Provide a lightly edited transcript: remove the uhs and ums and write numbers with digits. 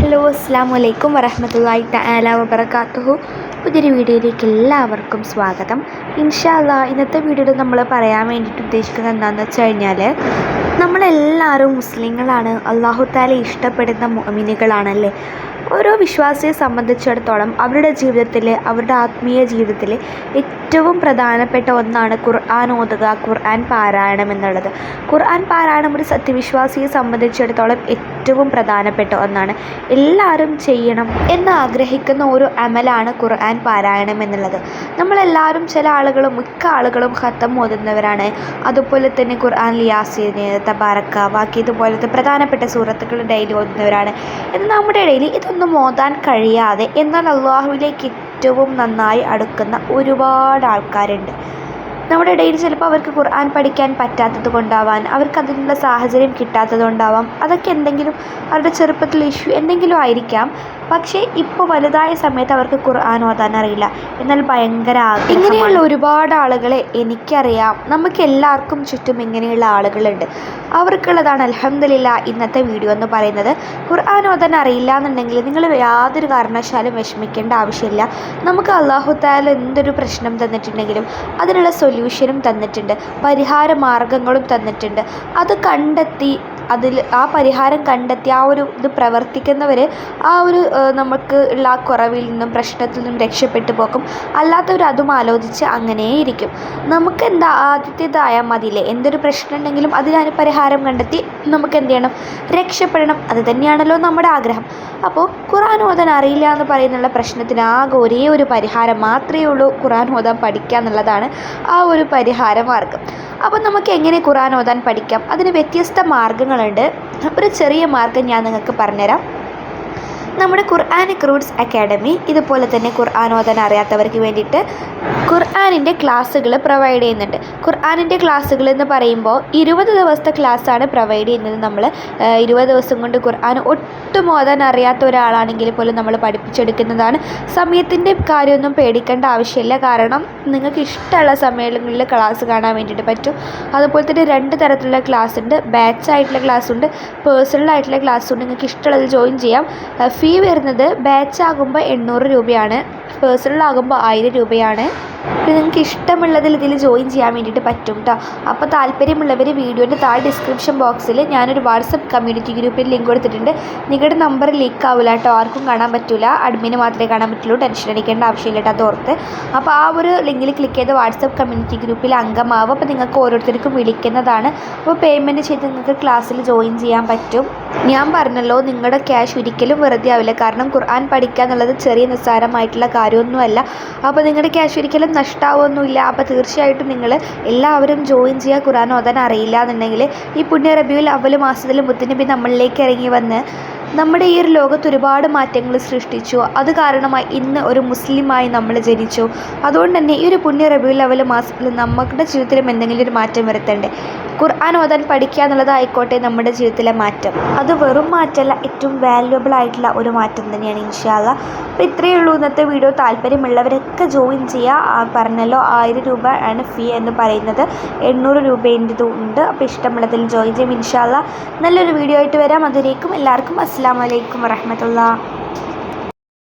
Hello അസ്സാം വലൈക്കും വറഹ്മത്തുള്ളാഹി തആല വബറകാതുഹു. പുതിയൊരു വീഡിയോയിലേക്ക് എല്ലാവർക്കും സ്വാഗതം. ഇൻഷാ അല്ലാഹ് ഇന്നത്തെ വീഡിയോയിൽ നമ്മൾ പറയാൻ വേണ്ടിയിട്ട് ഉദ്ദേശിക്കുന്നത് എന്താണെന്ന് വെച്ച് കഴിഞ്ഞാൽ, നമ്മളെല്ലാവരും മുസ്ലിങ്ങളാണ്, അല്ലാഹു തആല ഇഷ്ടപ്പെടുന്ന മുഅ്മിനുകളാണല്ലേ. ഓരോ വിശ്വാസിയെ സംബന്ധിച്ചിടത്തോളം അവരുടെ ജീവിതത്തിൽ, അവരുടെ ആത്മീയ ജീവിതത്തിൽ ഏറ്റവും പ്രധാനപ്പെട്ട ഒന്നാണ് ഖുർആൻ ഓതുക, ഖുർആൻ പാരായണം എന്നുള്ളത്. ഖുർആൻ പാരായണം ഒരു സത്യവിശ്വാസിയെ സംബന്ധിച്ചിടത്തോളം ഏറ്റവും പ്രധാനപ്പെട്ട ഒന്നാണ്. എല്ലാവരും ചെയ്യണം എന്ന് ആഗ്രഹിക്കുന്ന ഒരു അമലാണ് ഖുർആൻ പാരായണം എന്നുള്ളത്. നമ്മളെല്ലാവരും, ചില ആളുകളും, മിക്ക ആളുകളും ഖത്തം ഓതുന്നവരാണ്. അതുപോലെ തന്നെ ഖുർആൻ യാസീൻ, തബാറക്ക, ബാക്കി ഇതുപോലത്തെ പ്രധാനപ്പെട്ട സൂറത്തുകൾ ഡെയിലി ഓതുന്നവരാണ്. എന്നാൽ നമ്മുടെ ഇടയിൽ ഇതൊന്നും ഓതാൻ കഴിയാതെ എന്നാൽ അള്ളാഹുവിലേക്ക് ഏറ്റവും നന്നായി അടുക്കുന്ന ഒരുപാട് ആൾക്കാരുണ്ട്. നമ്മുടെ ഇടയിൽ ചിലപ്പോൾ അവർക്ക് ഖുർആൻ പഠിക്കാൻ പറ്റാത്തത് കൊണ്ടാവാം, അവർക്ക് അതിനുള്ള സാഹചര്യം കിട്ടാത്തത് കൊണ്ടാവാം, അതൊക്കെ എന്തെങ്കിലും അവരുടെ ചെറുപ്പത്തിൽ ഇഷ്യൂ എന്തെങ്കിലും ആയിരിക്കാം. പക്ഷേ ഇപ്പോൾ വലുതായ സമയത്ത് അവർക്ക് ഖുർആൻ ഓതാൻ അറിയില്ല, എന്നാൽ ഭയങ്കര ആഗ്രഹം. ഇങ്ങനെയുള്ള ഒരുപാട് ആളുകളെ എനിക്കറിയാം. നമുക്ക് എല്ലാവർക്കും ചുറ്റും ഇങ്ങനെയുള്ള ആളുകളുണ്ട്. അവർക്കുള്ളതാണ് അൽഹംദുലില്ലാഹ് ഇന്നത്തെ വീഡിയോ എന്ന് പറയുന്നത്. ഖുർആൻ ഓതാൻ അറിയില്ല എന്നുണ്ടെങ്കിൽ നിങ്ങൾ യാതൊരു കാരണവശാലും വിഷമിക്കേണ്ട ആവശ്യമില്ല. നമുക്ക് അല്ലാഹു തആല എന്തൊരു പ്രശ്നം തന്നിട്ടുണ്ടെങ്കിലും അതിനുള്ള സൊല്യൂഷനും തന്നിട്ടുണ്ട്, പരിഹാര മാർഗങ്ങളും തന്നിട്ടുണ്ട്. അത് കണ്ടെത്തി ആ പരിഹാരം കണ്ടെത്തി ആ ഒരു ഇത് പ്രവർത്തിക്കുന്നവർ ആ ഒരു നമുക്ക് ഉള്ള ആ കുറവിൽ നിന്നും പ്രശ്നത്തിൽ നിന്നും രക്ഷപ്പെട്ടു പോകും. അല്ലാത്തവർ അതും ആലോചിച്ച് അങ്ങനെയിരിക്കും. നമുക്ക് എന്താ ആദ്യത്തേതായാൽ മതിയില്ലേ. എന്തൊരു പ്രശ്നം ഉണ്ടെങ്കിലും അതിന് പരിഹാരം കണ്ടെത്തി നമുക്ക് എന്ത് ചെയ്യണം, രക്ഷപ്പെടണം. അത് തന്നെയാണല്ലോ നമ്മുടെ ആഗ്രഹം. അപ്പോൾ ഖുർആൻ ഓതാൻ അറിയില്ല എന്ന് പറയുന്നുള്ള പ്രശ്നത്തിന് ആകെ ഒരേ ഒരു പരിഹാരം മാത്രമേ ഉള്ളൂ, ഖുർആൻ ഓതാൻ പഠിക്കുക എന്നുള്ളതാണ് ആ ഒരു പരിഹാര മാർഗം. അപ്പോൾ നമുക്ക് എങ്ങനെ ഖുർആൻ ഓതാൻ പഠിക്കാം? അതിന് വ്യത്യസ്ത മാർഗ്ഗങ്ങളുണ്ട്. ഒരു ചെറിയ മാർഗ്ഗം ഞാൻ നിങ്ങൾക്ക് പറഞ്ഞുതരാം. നമ്മുടെ ഖുർആനിക് റൂട്ട്സ് അക്കാഡമി ഇതുപോലെ തന്നെ ഖുർആൻ ഓതാൻ അറിയാത്തവർക്ക് വേണ്ടിയിട്ട് ഖുർആനിൻ്റെ ക്ലാസ്സുകൾ പ്രൊവൈഡ് ചെയ്യുന്നുണ്ട്. ഖുർആനിൻ്റെ ക്ലാസ്സുകൾ എന്ന് പറയുമ്പോൾ 20 ദിവസത്തെ ക്ലാസ്സാണ് പ്രൊവൈഡ് ചെയ്യുന്നത്. നമ്മൾ 20 ദിവസം കൊണ്ട് ഖുർആൻ ഒട്ടും ഓതാൻ അറിയാത്ത ഒരാളാണെങ്കിൽ പോലും നമ്മൾ പഠിപ്പിച്ചെടുക്കുന്നതാണ്. സമയത്തിൻ്റെ കാര്യമൊന്നും പേടിക്കേണ്ട ആവശ്യമില്ല. കാരണം നിങ്ങൾക്ക് ഇഷ്ടമുള്ള സമയങ്ങളിൽ ക്ലാസ് കാണാൻ വേണ്ടിയിട്ട് പറ്റും. അതുപോലെ തന്നെ 2 തരത്തിലുള്ള ക്ലാസ് ഉണ്ട്. ബാച്ച് ആയിട്ടുള്ള ക്ലാസ് ഉണ്ട്, പേഴ്സണൽ ആയിട്ടുള്ള ക്ലാസ് ഉണ്ട്. നിങ്ങൾക്ക് ഇഷ്ടമുള്ളത് ജോയിൻ ചെയ്യാം. ഫീ വരുന്നത് ബാച്ച് ആകുമ്പോൾ 800 രൂപയാണ്, പേഴ്സണൽ ആകുമ്പോൾ 1000 രൂപയാണ്. പിന്നെ നിങ്ങൾക്ക് ഇഷ്ടമുള്ളതിൽ ഇതിൽ ജോയിൻ ചെയ്യാൻ വേണ്ടിയിട്ട് പറ്റും കേട്ടോ. അപ്പോൾ താല്പര്യമുള്ളവർ വീഡിയോൻ്റെ താഴെ ഡിസ്ക്രിപ്ഷൻ ബോക്സിൽ ഞാനൊരു വാട്സപ്പ് കമ്മ്യൂണിറ്റി ഗ്രൂപ്പിൽ ലിങ്ക് കൊടുത്തിട്ടുണ്ട്. നിങ്ങളുടെ നമ്പർ ലീക്ക് ആവില്ല കേട്ടോ, ആർക്കും കാണാൻ പറ്റില്ല, അഡ്മിന് മാത്രമേ കാണാൻ പറ്റുള്ളൂ. ടെൻഷൻ അടിക്കേണ്ട ആവശ്യമില്ല കേട്ടോ, അത് ഓർത്ത്. അപ്പോൾ ആ ഒരു ലിങ്കിൽ ക്ലിക്ക് ചെയ്ത് വാട്സപ്പ് കമ്മ്യൂണിറ്റി ഗ്രൂപ്പിൽ അംഗമാവും. അപ്പോൾ നിങ്ങൾക്ക് ഓരോരുത്തർക്കും വിളിക്കുന്നതാണ്. അപ്പോൾ പേയ്മെൻറ്റ് ചെയ്ത് നിങ്ങൾക്ക് ക്ലാസ്സിൽ ജോയിൻ ചെയ്യാൻ പറ്റും. ഞാൻ പറഞ്ഞല്ലോ, നിങ്ങളുടെ ക്യാഷ് ഒരിക്കലും വെറുതെ ആവില്ല. കാരണം ഖുർആൻ പഠിക്കുക എന്നുള്ളത് ചെറിയ നിസ്സാരമായിട്ടുള്ള കാര്യമൊന്നുമല്ല. അപ്പോൾ നിങ്ങളുടെ ക്യാഷ് ഒരിക്കലും നഷ്ടമാവുമൊന്നുമില്ല. അപ്പോൾ തീർച്ചയായിട്ടും നിങ്ങൾ എല്ലാവരും ജോയിൻ ചെയ്യുക. ഖുർആൻ ഓതാൻ അറിയില്ല എന്നുണ്ടെങ്കിൽ ഈ പുണ്യ റബീഉൽ അവ്വൽ മാസത്തിൽ മുത്തുനബി നമ്മളിലേക്ക് ഇറങ്ങി വന്ന് നമ്മുടെ ഈ ഒരു ലോകത്ത് ഒരുപാട് മാറ്റങ്ങൾ സൃഷ്ടിച്ചു. അത് കാരണമായി ഇന്ന് ഒരു മുസ്ലിമായി നമ്മൾ ജനിച്ചു. അതുകൊണ്ട് തന്നെ ഈ ഒരു പുണ്യ റബീഉൽ അവ്വൽ മാസത്തിൽ നമ്മുടെ ജീവിതത്തിലും എന്തെങ്കിലും ഒരു മാറ്റം വരുത്തണ്ടേ. ഖുർആൻ ഓതാൻ പഠിക്കുക എന്നുള്ളതായിക്കോട്ടെ നമ്മുടെ ജീവിതത്തിലെ മാറ്റം. അത് വെറും മാറ്റമല്ല, ഏറ്റവും വാല്യുബിൾ ആയിട്ടുള്ള ഒരു മാറ്റം തന്നെയാണ് ഇൻഷാ അല്ലാഹ്. അപ്പോൾ ഇത്രയേ ഉള്ളൂ ഇന്നത്തെ വീഡിയോ. താല്പര്യമുള്ളവരൊക്കെ ജോയിൻ ചെയ്യുക. പറഞ്ഞല്ലോ 1000 രൂപ ആണ് ഫീ എന്ന് പറയുന്നത്, 800 രൂപേൻ്റെതും ഉണ്ട്. അപ്പോൾ ഇഷ്ടമുള്ളതിൽ ജോയിൻ ചെയ്യും. ഇൻഷാ അല്ലാഹ് നല്ലൊരു വീഡിയോ ആയിട്ട് വരാം. അതിലേക്കും എല്ലാവർക്കും അസ്സലാമു അലൈക്കും വറഹ്മത്തുള്ളാഹി.